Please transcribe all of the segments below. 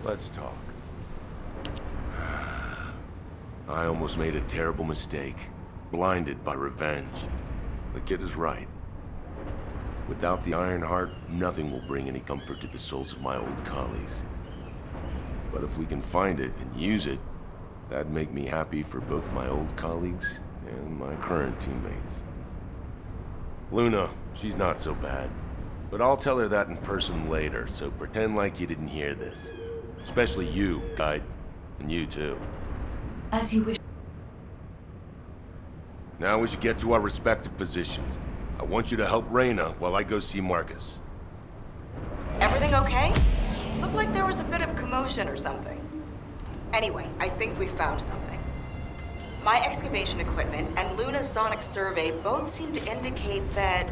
Let's talk. I almost made a terrible mistake. Blinded by revenge. The kid is right. Without the Iron Heart, nothing will bring any comfort to the souls of my old colleagues. But if we can find it and use it, that'd make me happy for both my old colleagues and my current teammates. Luna, she's not so bad. But I'll tell her that in person later, so pretend like you didn't hear this. Especially you, Guide. And you too. As you wish. Now we should get to our respective positions. I want you to help Reyna while I go see Marcus. Everything okay? Looked like there was a bit of commotion or something. Anyway, I think we found something. My excavation equipment and Luna's sonic survey both seem to indicate that...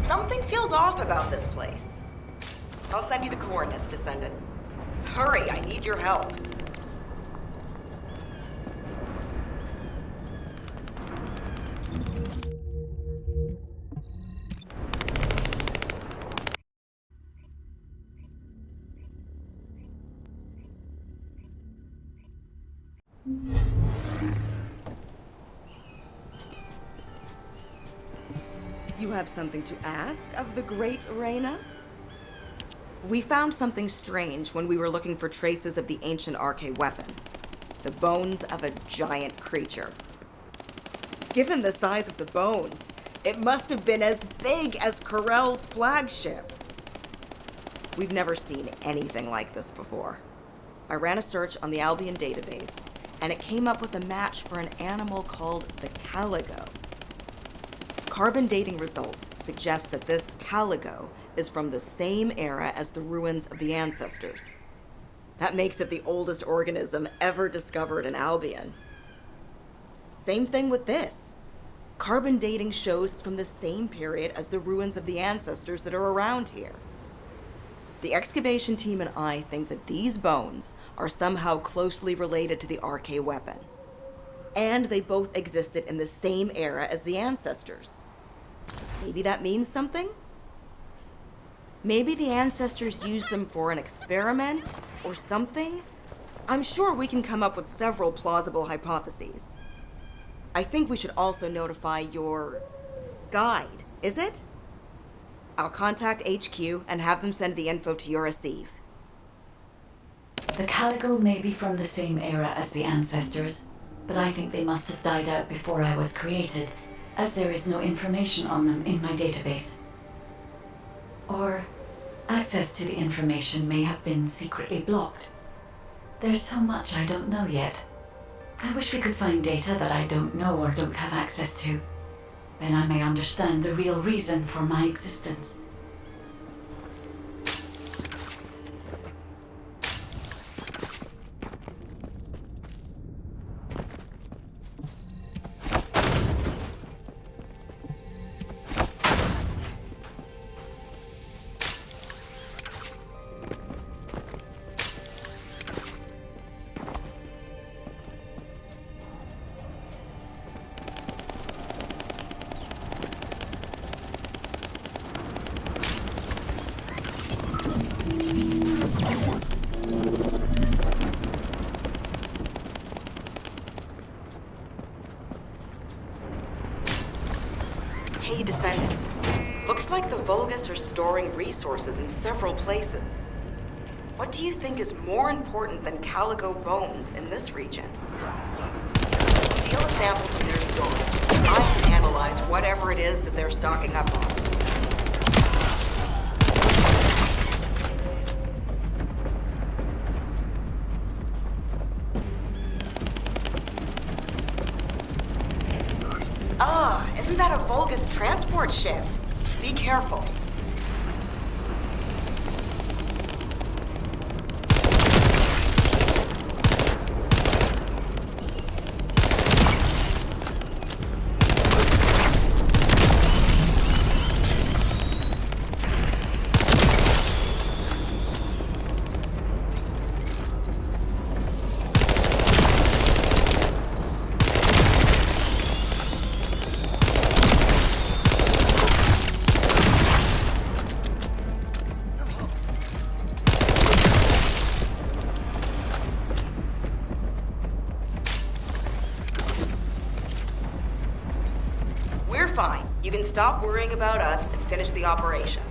something feels off about this place. I'll send you the coordinates, Descendant. Hurry, I need your help. You have something to ask of the great Reyna? We found something strange when we were looking for traces of the ancient arcane weapon. The bones of a giant creature. Given the size of the bones, it must have been as big as Corell's flagship. We've never seen anything like this before. I ran a search on the Albion database, and it came up with a match for an animal called the caligo. Carbon dating results suggest that this caligo is from the same era as the ruins of the ancestors. That makes it the oldest organism ever discovered in Albion. Same thing with this. Carbon dating shows it's from the same period as the ruins of the ancestors that are around here. The excavation team and I think that these bones are somehow closely related to the arcane weapon. And they both existed in the same era as the ancestors. Maybe that means something? Maybe the ancestors used them for an experiment or something? I'm sure we can come up with several plausible hypotheses. I think we should also notify your guide, is it? I'll contact HQ and have them send the info to your receive. The caligo may be from the same era as the ancestors, but I think they must have died out before I was created, as there is no information on them in my database. Or access to the information may have been secretly blocked. There's so much I don't know yet. I wish we could find data that I don't know or don't have access to. Then I may understand the real reason for my existence. Hey, Descendant. Looks like the Vulgus are storing resources in several places. What do you think is more important than caligo bones in this region? Steal a sample from their storage. I can analyze whatever it is that they're stocking up on. Isn't that a Vulgus transport ship? Be careful. You can stop worrying about us and finish the operation.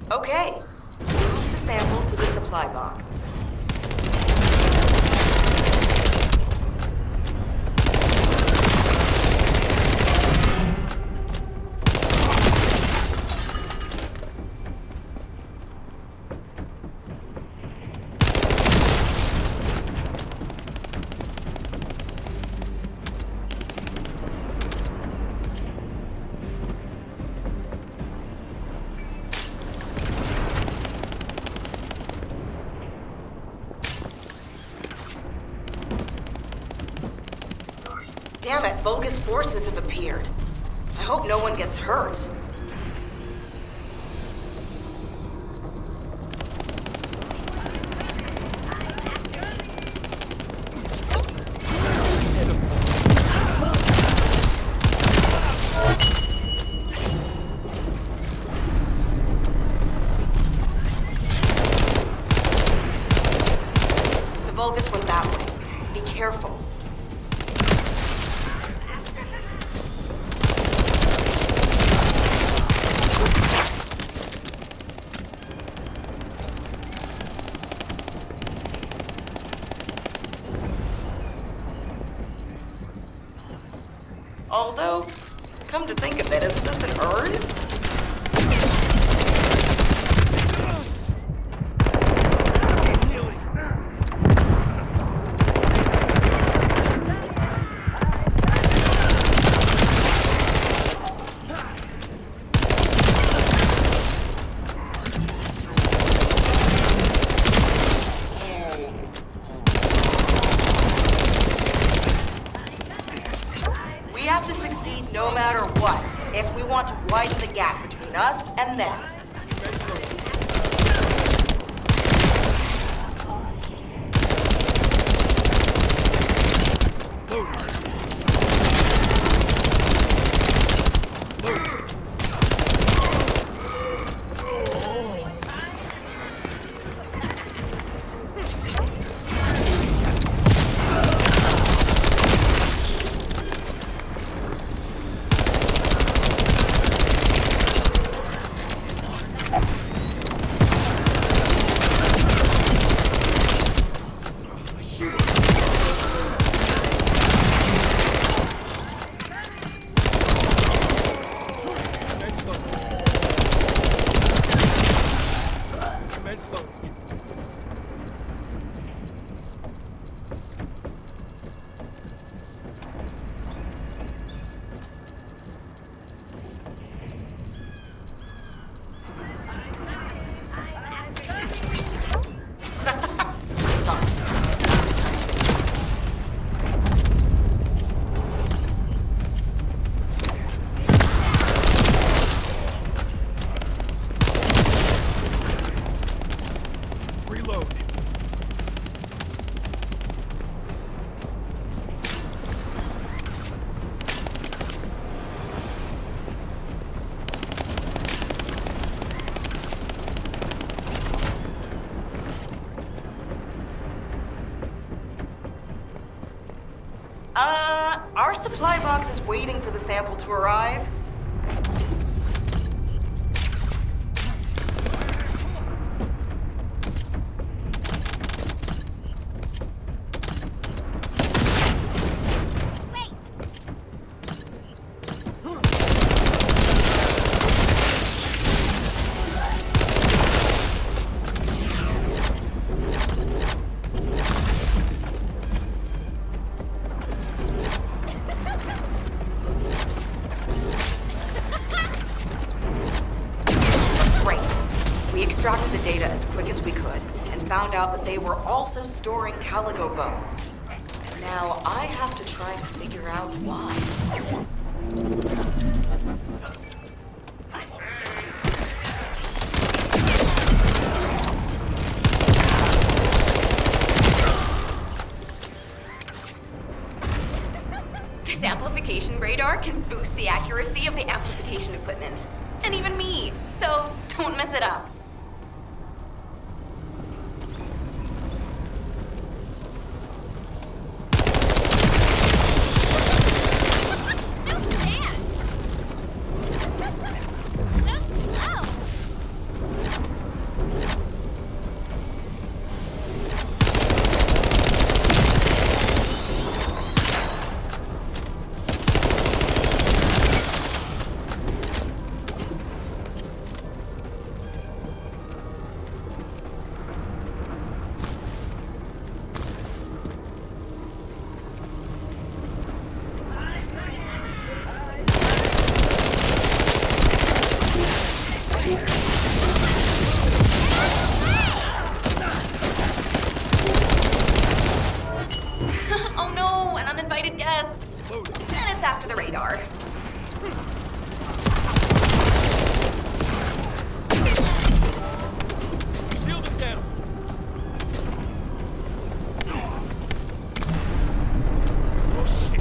Okay, move the sample to the supply box. Damn it, Vulgus forces have appeared. I hope no one gets hurt. The Vulgus went that way. Be careful. Although, come to think of it, isn't this an urn? We have to succeed no matter what, if we want to widen the gap between us and them. Our supply box is waiting for the sample to arrive. extracted the data as quick as we could and found out that they were also storing calico bones. Now I have to try to figure out why. This amplification radar can boost the accuracy of the amplification equipment. And even me. So don't mess it up. Oh no, an uninvited guest. And it's after the radar. Shield him down. Oh shit.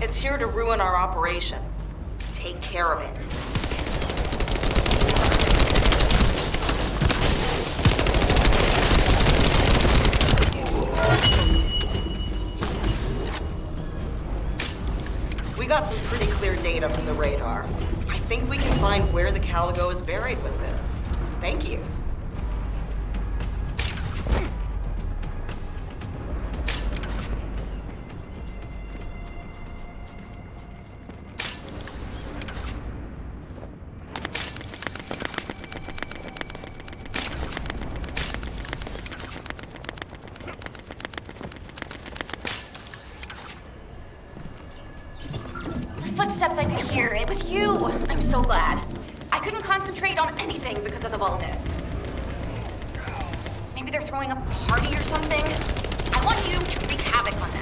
It's here to ruin our operation. Take care of it. We got some pretty clear data from the radar. I think we can find where the Calico is buried with this. Thank you. Footsteps I could hear. It was you. I'm so glad. I couldn't concentrate on anything because of the Valdez. Maybe they're throwing a party or something. I want you to wreak havoc on them.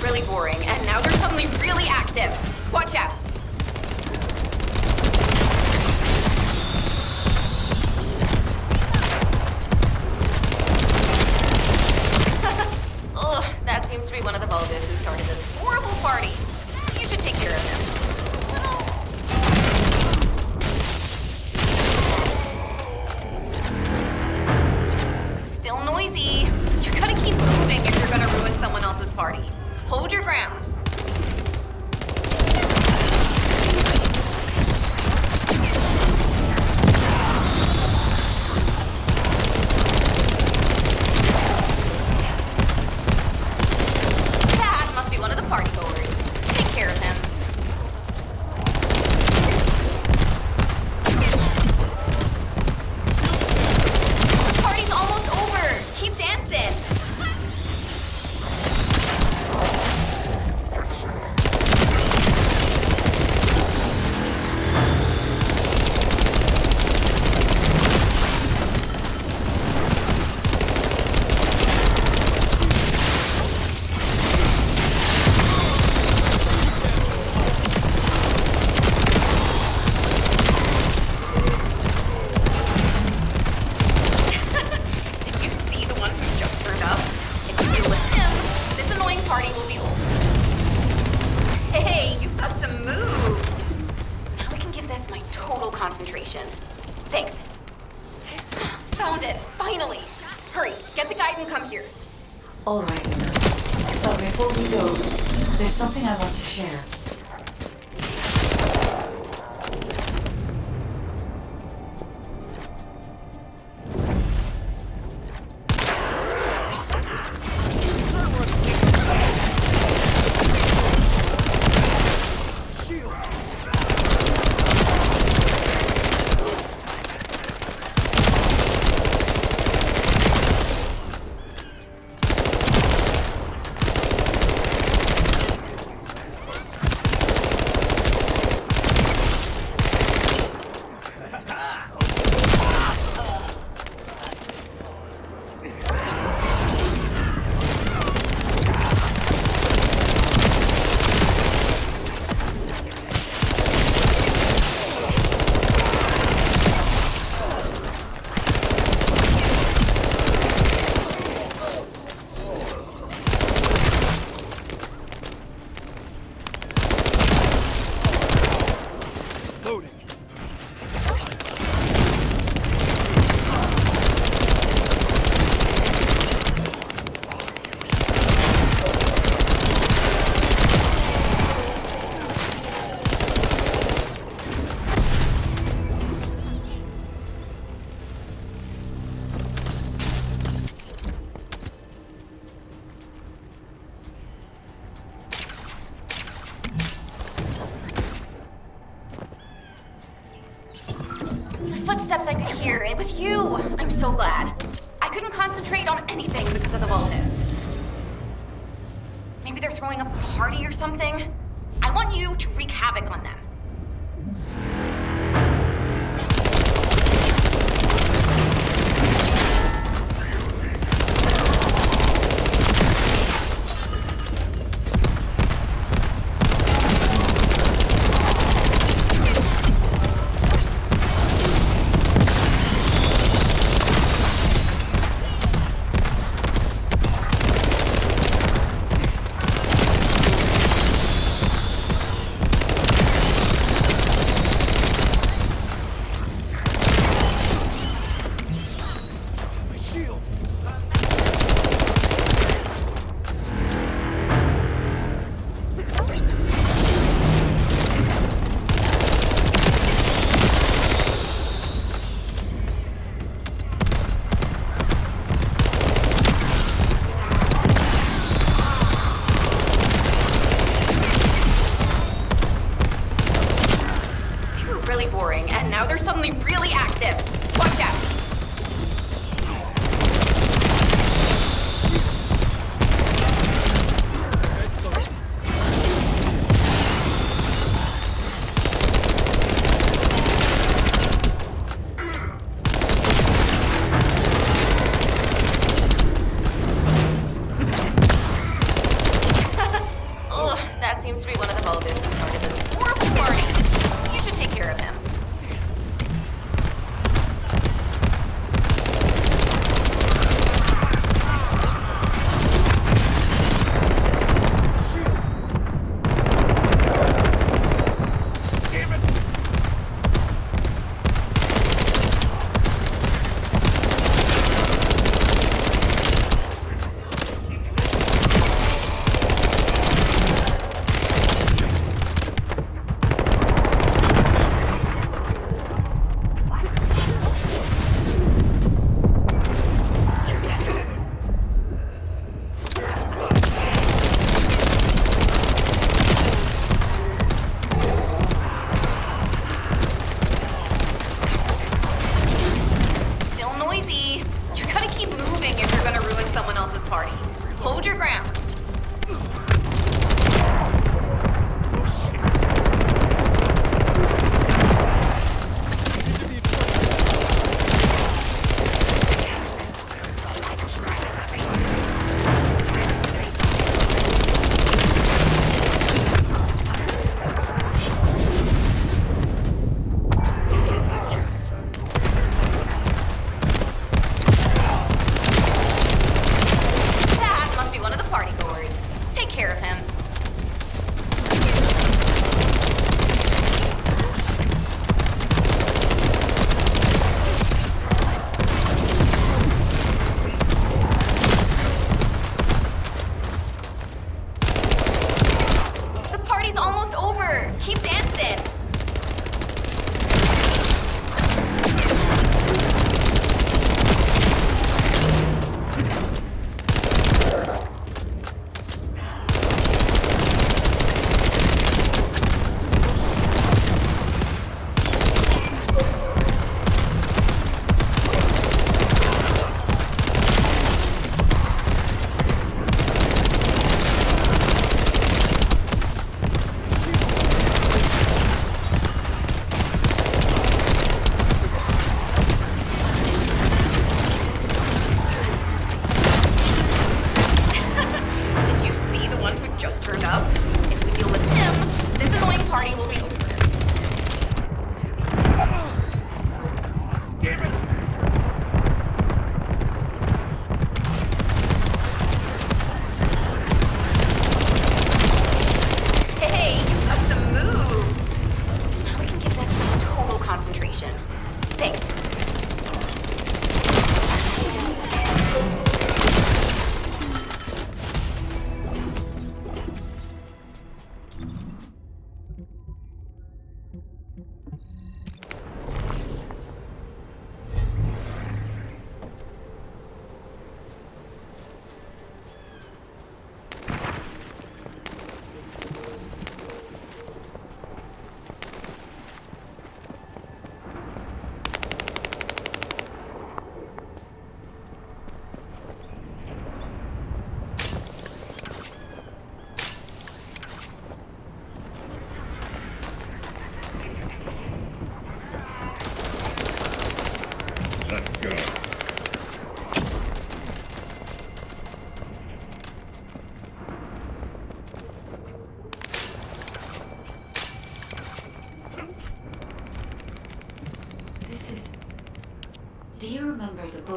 Really boring, and now they're suddenly really active. Watch out. Ugh, that seems to be one of the vulgus who started this horrible party. You should take care of him. Still noisy. You're gonna keep moving if you're gonna ruin someone else's party. Hold your ground. That must be one of the party goers. Take care of him. The party's almost over. Keep dancing. Did you see the one who just turned up? If you deal with him, this annoying party will be over. Hey, you've got some moves. Now I can give this my total concentration. Thanks. Found it, finally. Hurry, get the guide and come here. All right. But before we go, there's something I want to share. Footsteps I could hear. It was you. I'm so glad. I couldn't concentrate on anything because of the vulgus. Maybe they're throwing a party or something. I want you to wreak havoc on them.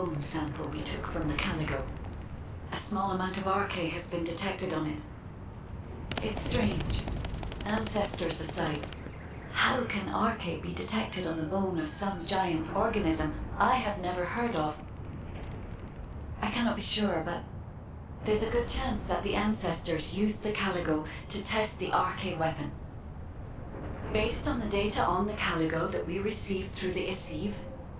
bone sample we took from the Caligo. A small amount of RK has been detected on it. It's strange. Ancestors aside, how can RK be detected on the bone of some giant organism I have never heard of? I cannot be sure, but there's a good chance that the ancestors used the Caligo to test the RK weapon. Based on the data on the Caligo that we received through the Isiv,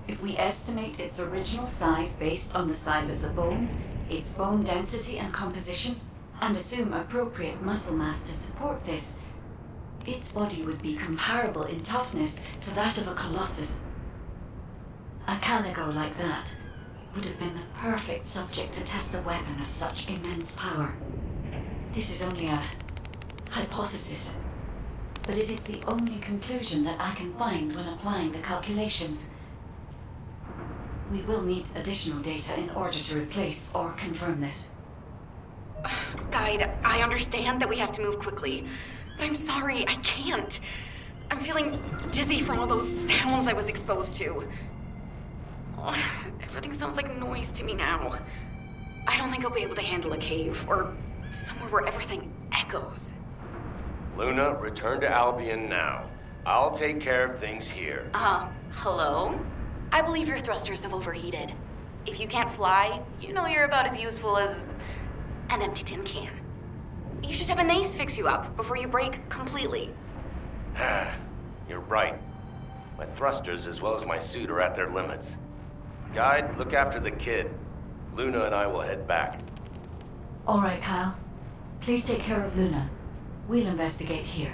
if we estimate its original size based on the size of the bone, its bone density and composition, and assume appropriate muscle mass to support this, its body would be comparable in toughness to that of a colossus. A Caligo like that would have been the perfect subject to test a weapon of such immense power. This is only a hypothesis, but it is the only conclusion that I can find when applying the calculations. We will need additional data in order to replace or confirm this. Guide, I understand that we have to move quickly, but I'm sorry, I can't. I'm feeling dizzy from all those sounds I was exposed to. Everything sounds like noise to me now. I don't think I'll be able to handle a cave, or somewhere where everything echoes. Luna, return to Albion now. I'll take care of things here. Hello? I believe your thrusters have overheated. If you can't fly, you know you're about as useful as an empty tin can. You should have an ace fix you up before you break completely. You're right. My thrusters as well as my suit are at their limits. Guide, look after the kid. Luna and I will head back. All right, Kyle. Please take care of Luna. We'll investigate here.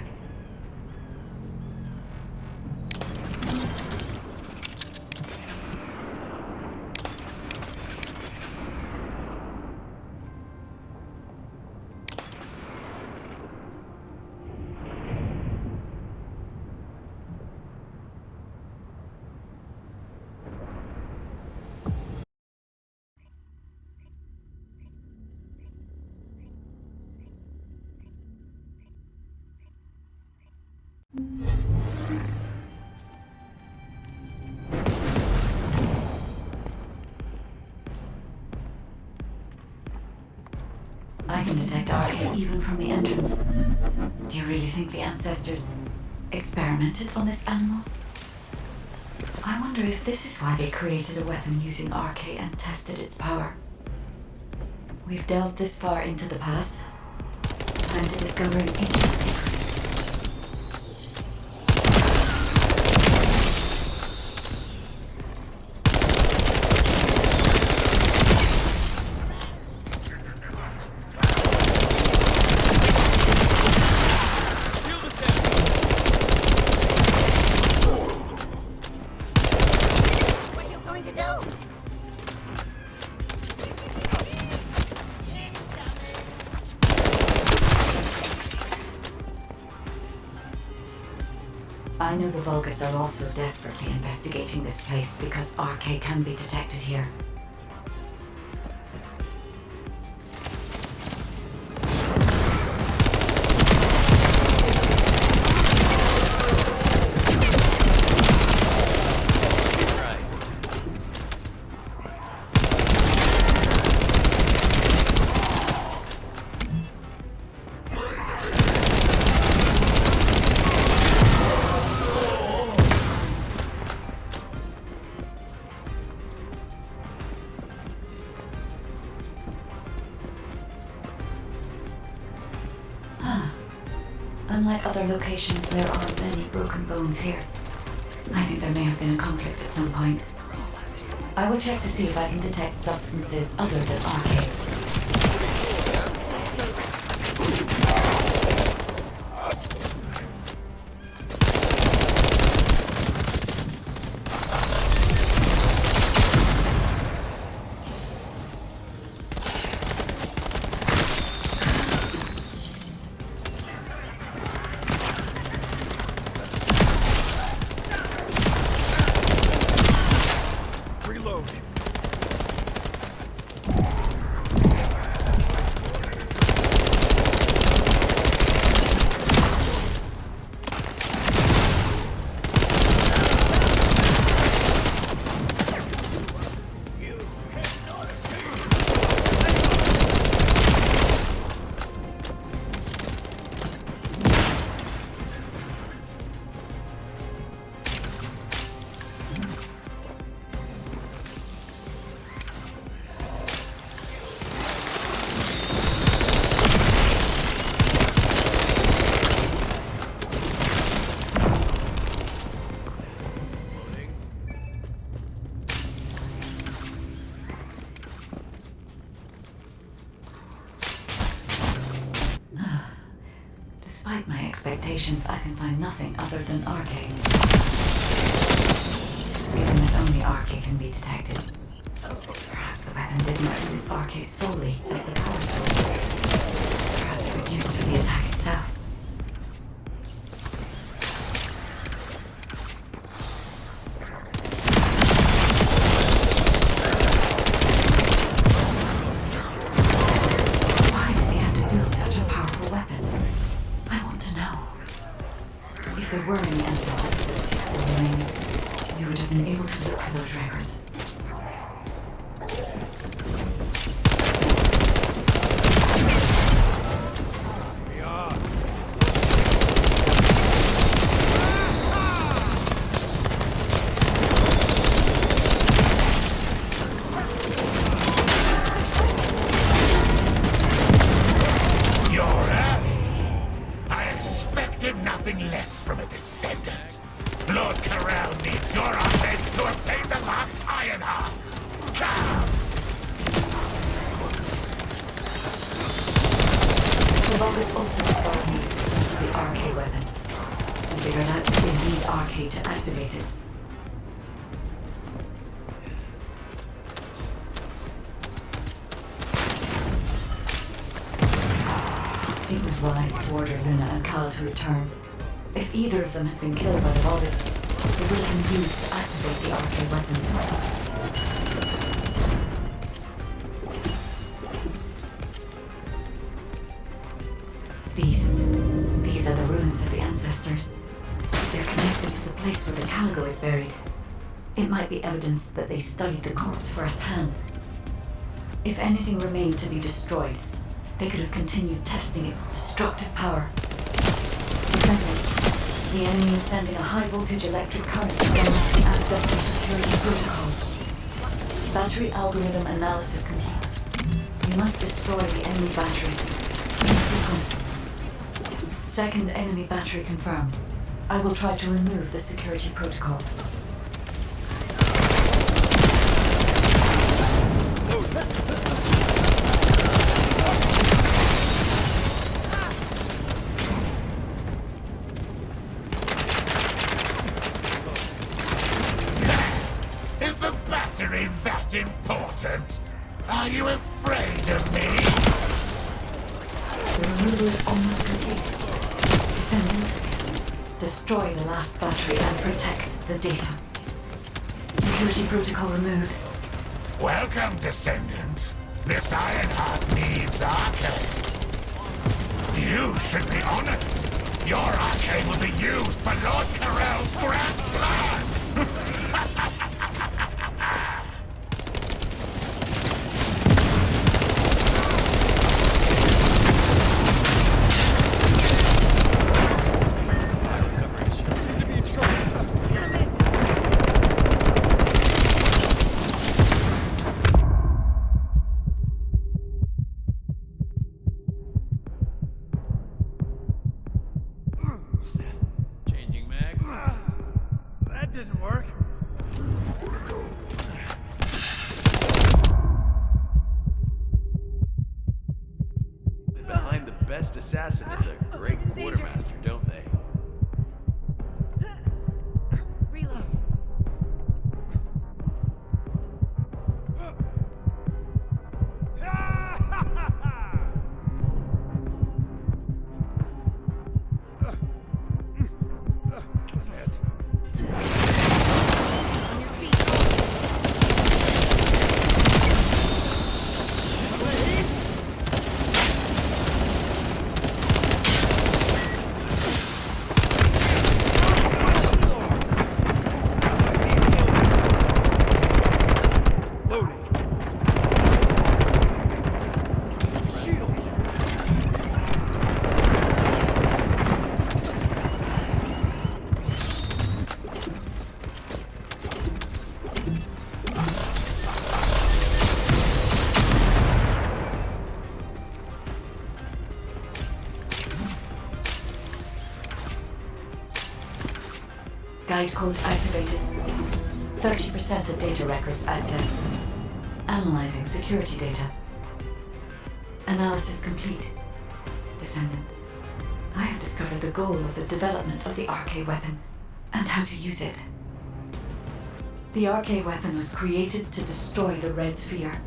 I can detect RK even from the entrance. Do you really think the ancestors experimented on this animal? I wonder if this is why they created a weapon using RK and tested its power. We've delved this far into the past. Time to discover an ancient secret. I know the Vulgus are also desperately investigating this place because RK can be detected here. Unlike other locations, there are many broken bones here. I think there may have been a conflict at some point. I will check to see if I can detect substances other than RK. Despite my expectations, I can find nothing other than Arcade. Given that only Arcade can be detected. Perhaps the weapon did not use Arcade solely as the power source. Perhaps it was used for the attack itself. Why did they have to build such a powerful weapon? I want to know. If there were any ancestor facilities still remaining, we would have been able to look for those records. You're early. I expected nothing less from a Descendant. Lord Carell needs your arcade to obtain the last Iron Heart. Come! The Vulgus also discovered the existence of the Arcade weapon, and figured out that they need Arcade to activate it. It was wise to order Luna and Cal to return. If either of them had been killed by the Vulgus, they would have been used to activate the Arcade weapon. These are the ruins of the ancestors. They're connected to the place where the Caligo is buried. It might be evidence that they studied the corpse firsthand. If anything remained to be destroyed, they could have continued testing its destructive power. Descendant, the enemy is sending a high-voltage electric current to damage the ancestor security protocols. Battery algorithm analysis complete. You must destroy the enemy batteries in sequence. Second enemy battery confirmed. I will try to remove the security protocol. Is the battery that important? Are you afraid of me? The removal is almost complete. Descendant, destroy the last battery and protect the data. Security protocol removed. Welcome, Descendant. This Iron Heart needs Arcade. You should be honored. Your Arcade will be used for Lord Carell's grand plan. Changing mags. That didn't work. Behind the best assassin is a great quartermaster, don't they? Reload. Guide code activated. 30% of data records accessed. Analyzing security data. Analysis complete. Descendant. I have discovered the goal of the development of the RK weapon and how to use it. The RK weapon was created to destroy the Red Sphere,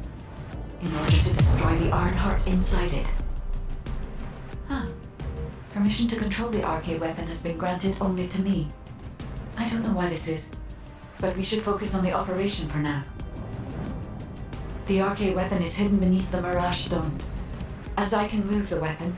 in order to destroy the Ironheart inside it. Huh. Permission to control the RK weapon has been granted only to me. I don't know why this is, but we should focus on the operation for now. The RK weapon is hidden beneath the Mirage Stone. As I can move the weapon,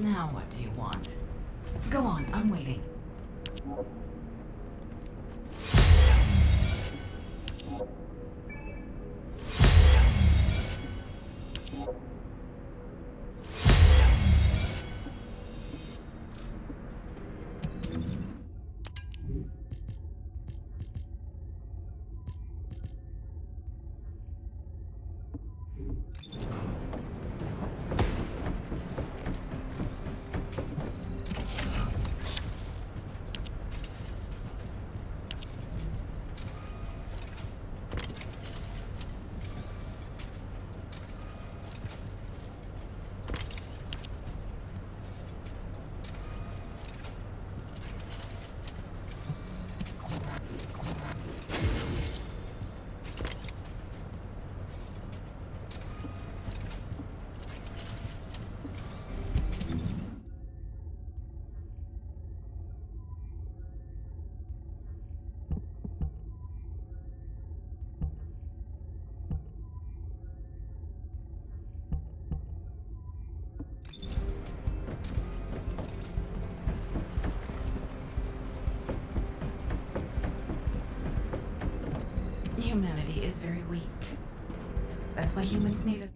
Now what do you want? Go on, I'm waiting. Humanity is very weak. That's why humans need us.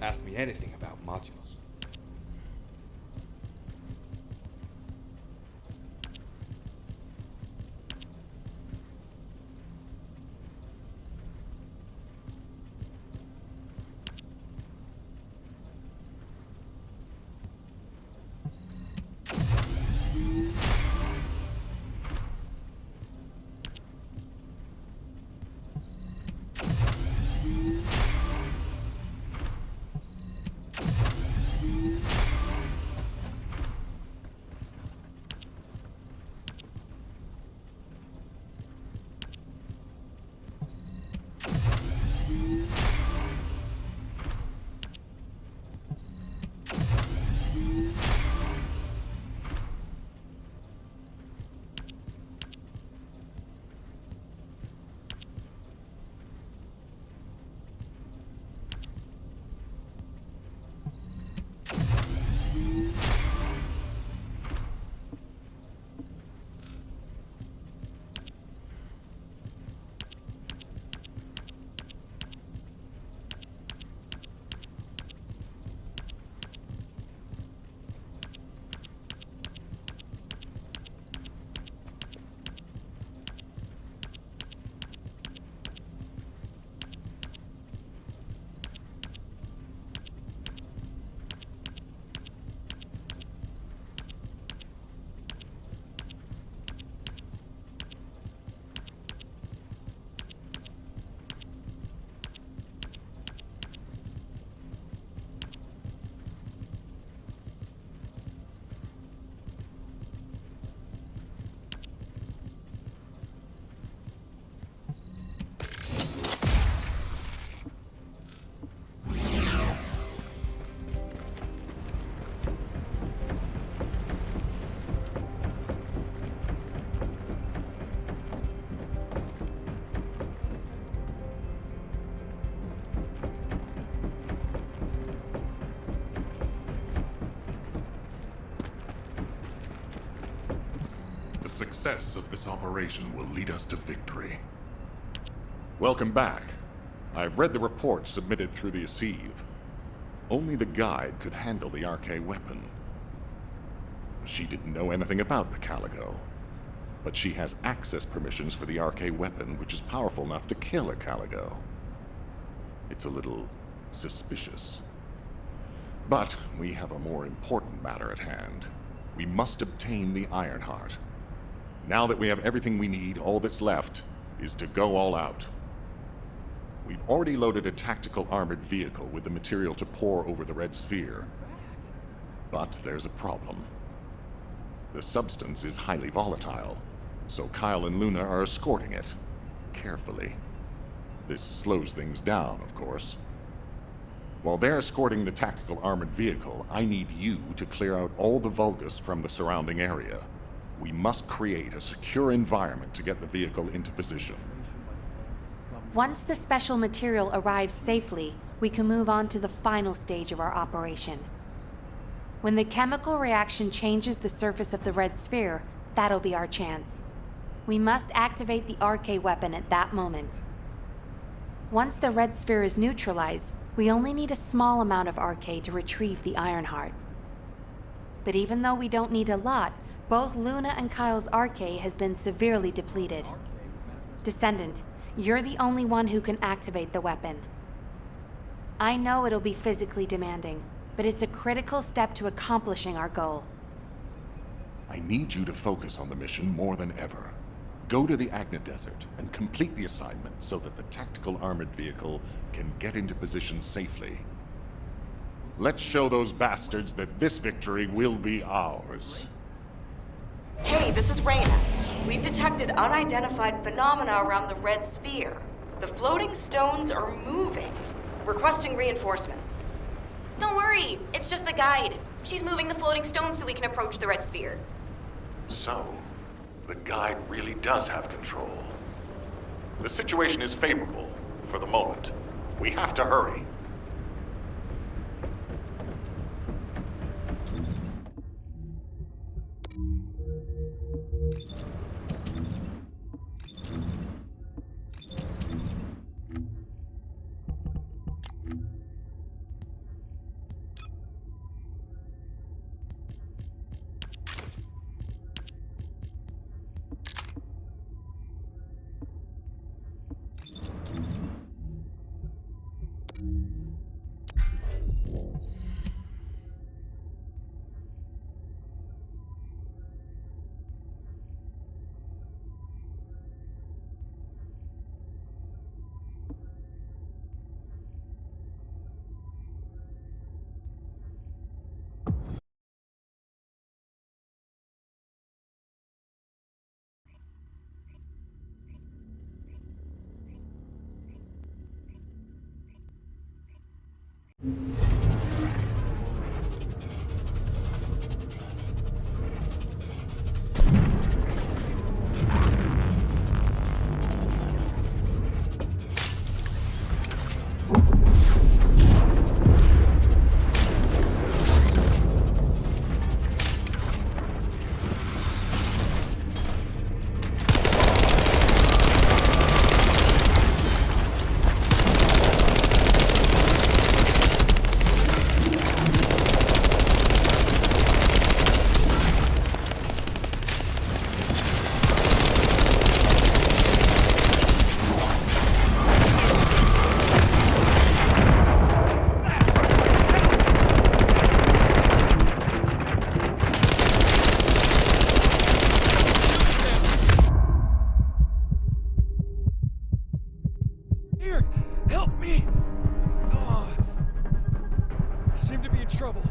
Ask me anything about modules. The success of this operation will lead us to victory. Welcome back. I've read the report submitted through the Assieve. Only the guide could handle the RK weapon. She didn't know anything about the Caligo, but she has access permissions for the RK weapon, which is powerful enough to kill a Caligo. It's a little Suspicious. But we have a more important matter at hand. We must obtain the Ironheart. Now that we have everything we need, all that's left is to go all out. We've already loaded a tactical armored vehicle with the material to pour over the Red Sphere. But there's a problem. The substance is highly volatile, so Kyle and Luna are escorting it, carefully. This slows things down, of course. While they're escorting the tactical armored vehicle, I need you to clear out all the Vulgus from the surrounding area. We must create a secure environment to get the vehicle into position. Once the special material arrives safely, we can move on to the final stage of our operation. When the chemical reaction changes the surface of the Red Sphere, that'll be our chance. We must activate the RK weapon at that moment. Once the Red Sphere is neutralized, we only need a small amount of RK to retrieve the Ironheart. But even though we don't need a lot, both Luna and Kyle's RK has been severely depleted. Descendant, you're the only one who can activate the weapon. I know it'll be physically demanding, but it's a critical step to accomplishing our goal. I need you to focus on the mission more than ever. Go to the Agna Desert and complete the assignment so that the tactical armored vehicle can get into position safely. Let's show those bastards that this victory will be ours. Hey, this is Reyna. We've detected unidentified phenomena around the Red Sphere. The floating stones are moving. Requesting reinforcements. Don't worry, it's just the guide. She's moving the floating stones so we can approach the Red Sphere. So, the guide really does have control. The situation is favorable, for the moment. We have to hurry. Seem to be in trouble.